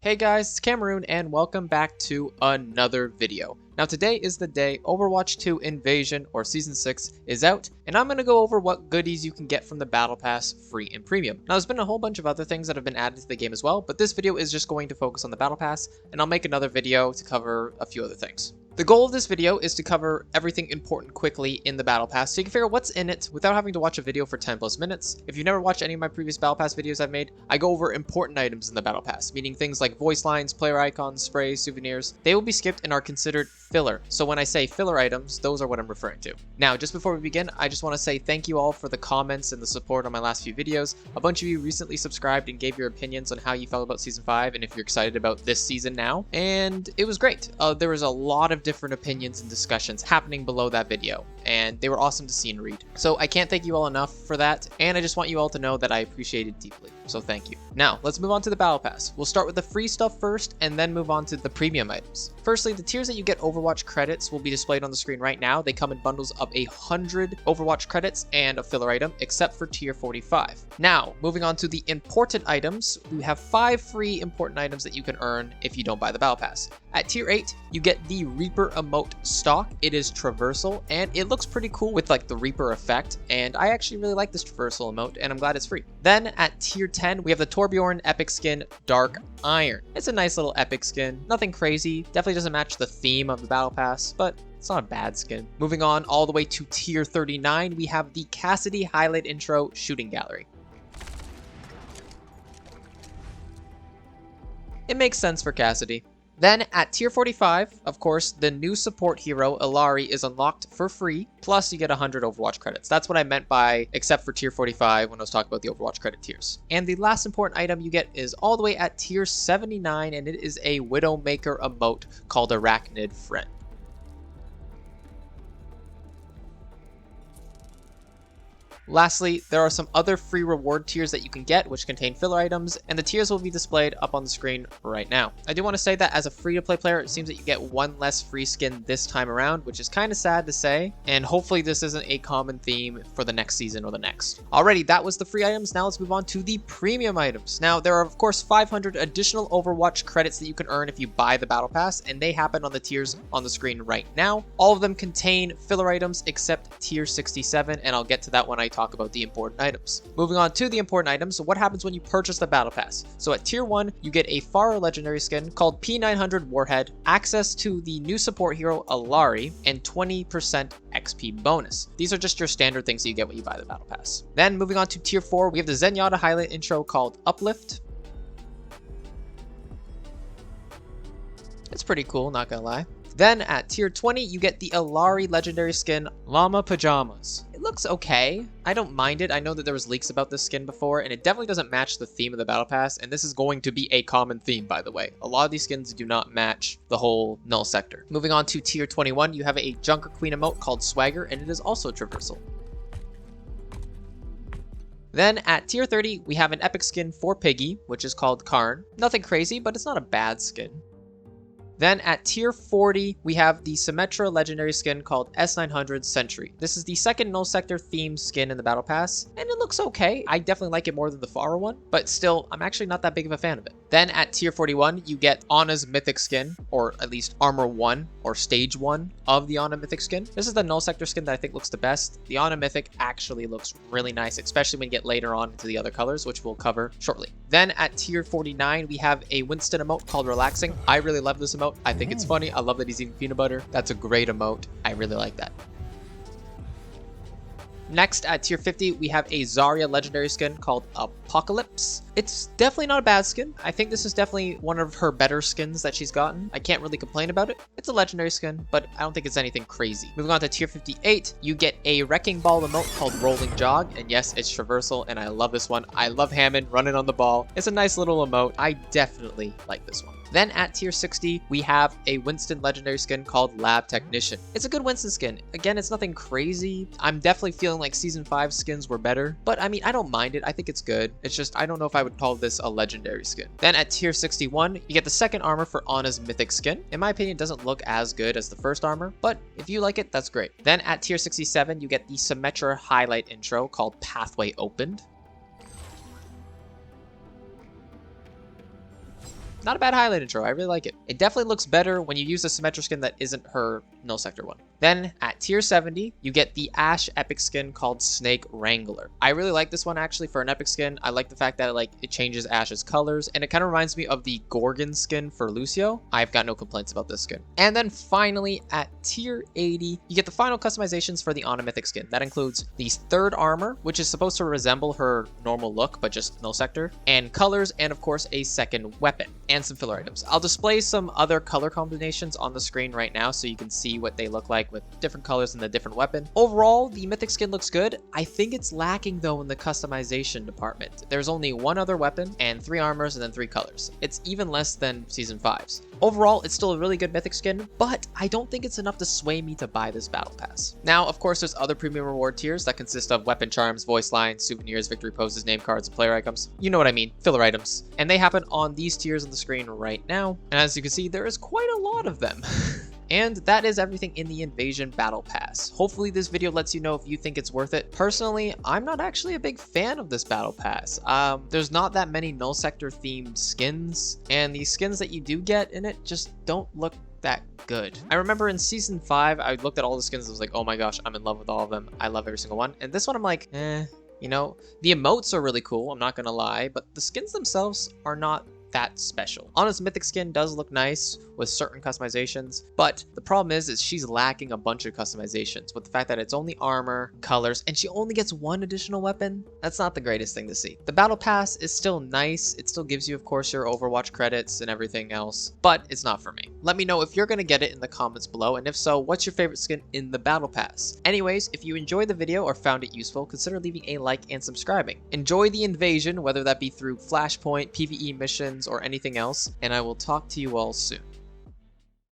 Hey guys, it's Cameroon and welcome back to another video. Now today is the day Overwatch 2 Invasion or Season 6 is out, and I'm going to go over what goodies you can get from the Battle Pass free and premium. Now there's been a whole bunch of other things that have been added to the game as well, but this video is just going to focus on the Battle Pass, and I'll make another video to cover a few other things. The goal of this video is to cover everything important quickly in the Battle Pass so you can figure out what's in it without having to watch a video for 10 plus minutes. If you've never watched any of my previous Battle Pass videos I've made, I go over important items in the Battle Pass, meaning things like voice lines, player icons, sprays, souvenirs. They will be skipped and are considered filler. So when I say filler items, those are what I'm referring to. Now, just before we begin, I just want to say thank you all for the comments and the support on my last few videos. A bunch of you recently subscribed and gave your opinions on how you felt about Season 5 and if you're excited about this season now. And it was great. There was a lot of different opinions and discussions happening below that video, and they were awesome to see and read. So I can't thank you all enough for that, and I just want you all to know that I appreciate it deeply. So thank you. Now, let's move on to the Battle Pass. We'll start with the free stuff first, and then move on to the premium items. Firstly, the tiers that you get Overwatch credits will be displayed on the screen right now. They come in bundles of 100 Overwatch credits and a filler item, except for tier 45. Now, moving on to the important items, we have 5 free important items that you can earn if you don't buy the Battle Pass. At tier 8, you get the Reaper emote stock. It is traversal, and it looks pretty cool with like the Reaper effect, and I actually really like this traversal emote, and I'm glad it's free. Then at tier 10, we have the Torbjorn epic skin Dark Iron. It's a nice little epic skin, nothing crazy, definitely doesn't match the theme of the Battle Pass, but it's not a bad skin. Moving on all the way to tier 39, we have the Cassidy highlight intro shooting gallery. It makes sense for Cassidy. Then at tier 45, of course, the new support hero, Illari, is unlocked for free, plus you get 100 Overwatch credits. That's what I meant by except for tier 45 when I was talking about the Overwatch credit tiers. And the last important item you get is all the way at tier 79, and it is a Widowmaker emote called Arachnid Friend. Lastly, there are some other free reward tiers that you can get, which contain filler items, and the tiers will be displayed up on the screen right now. I do want to say that as a free-to-play player, it seems that you get one less free skin this time around, which is kind of sad to say, and hopefully this isn't a common theme for the next season or the next. Alrighty, that was the free items. Now let's move on to the premium items. Now, there are of course 500 additional Overwatch credits that you can earn if you buy the Battle Pass, and they happen on the tiers on the screen right now. All of them contain filler items except tier 67, and I'll get to that when I talk about the important items. Moving on to the important items, so what happens when you purchase the Battle Pass? So at tier 1, you get a Pharah legendary skin called P900 Warhead, access to the new support hero Illari, and 20% XP bonus. These are just your standard things that you get when you buy the Battle Pass. Then moving on to tier 4, we have the Zenyatta highlight intro called Uplift. It's pretty cool, not gonna lie. Then at tier 20, you get the Illari legendary skin Llama Pajamas. It looks okay. I don't mind it. I know that there was leaks about this skin before, and it definitely doesn't match the theme of the Battle Pass, and this is going to be a common theme, by the way. A lot of these skins do not match the whole null sector. Moving on to tier 21, you have a Junker Queen emote called Swagger, and it is also traversal. Then at tier 30, we have an epic skin for Piggy, which is called Karn. Nothing crazy, but it's not a bad skin. Then at tier 40, we have the Symmetra legendary skin called S900 Sentry. This is the second null sector themed skin in the Battle Pass, and it looks okay. I definitely like it more than the Pharah one, but still, I'm actually not that big of a fan of it. Then at tier 41, you get Ana's Mythic Skin, or at least Armor 1, or Stage 1 of the Ana Mythic Skin. This is the null sector skin that I think looks the best. The Ana Mythic actually looks really nice, especially when you get later on into the other colors, which we'll cover shortly. Then at tier 49, we have a Winston emote called Relaxing. I really love this emote. I think it's funny. I love that he's eating peanut butter. That's a great emote. I really like that. Next, at tier 50, we have a Zarya legendary skin called Apocalypse. It's definitely not a bad skin. I think this is definitely one of her better skins that she's gotten. I can't really complain about it. It's a legendary skin, but I don't think it's anything crazy. Moving on to tier 58, you get a Wrecking Ball emote called Rolling Jog, and yes, it's traversal, and I love this one. I love Hammond running on the ball. It's a nice little emote. I definitely like this one. Then at tier 60, we have a Winston legendary skin called Lab Technician. It's a good Winston skin. Again, it's nothing crazy. I'm definitely feeling like Season 5 skins were better, but I mean, I don't mind it. I think it's good. It's just, I don't know if I would call this a legendary skin. Then at tier 61, you get the second armor for Ana's Mythic Skin. In my opinion, it doesn't look as good as the first armor, but if you like it, that's great. Then at tier 67, you get the Symmetra highlight intro called Pathway Opened. not a bad highlight intro. I really like it. It definitely looks better when you use a symmetric skin that isn't her null sector one. Then at tier 70, you get the Ashe epic skin called Snake Wrangler. I really like this one actually for an epic skin. I like the fact that it changes Ashe's colors, and it kind of reminds me of the Gorgon skin for Lucio. I've got no complaints about this skin. And then finally at tier 80, you get the final customizations for the Ana Mythic skin. That includes the third armor, which is supposed to resemble her normal look, but just null sector, and colors, and of course a second weapon, and some filler items. I'll display some other color combinations on the screen right now so you can see what they look like with different colors and the different weapon. Overall, the Mythic skin looks good. I think it's lacking though in the customization department. There's only one other weapon and 3 armors and then 3 colors. It's even less than Season 5's. Overall, it's still a really good Mythic skin, but I don't think it's enough to sway me to buy this battle pass. Now, of course, there's other premium reward tiers that consist of weapon charms, voice lines, souvenirs, victory poses, name cards, and player items. You know what I mean, filler items. And they happen on these tiers on the screen right now. And as you can see, there is quite a lot of them. And that is everything in the Invasion Battle Pass. Hopefully this video lets you know if you think it's worth it. Personally, I'm not actually a big fan of this Battle Pass. There's not that many Null Sector themed skins, and the skins that you do get in it just don't look that good. I remember in Season 5, I looked at all the skins and was like, oh my gosh, I'm in love with all of them. I love every single one. And this one I'm like, you know, the emotes are really cool, I'm not gonna lie, but the skins themselves are not that special. Ana's Mythic skin does look nice with certain customizations, but the problem is she's lacking a bunch of customizations with the fact that it's only armor, colors, and she only gets 1 additional weapon. That's not the greatest thing to see. The battle pass is still nice. It still gives you, of course, your Overwatch credits and everything else, but it's not for me. Let me know if you're gonna get it in the comments below, and if so, what's your favorite skin in the battle pass? Anyways, if you enjoyed the video or found it useful, consider leaving a like and subscribing. Enjoy the invasion, whether that be through Flashpoint, PvE missions, or anything else, and I will talk to you all soon.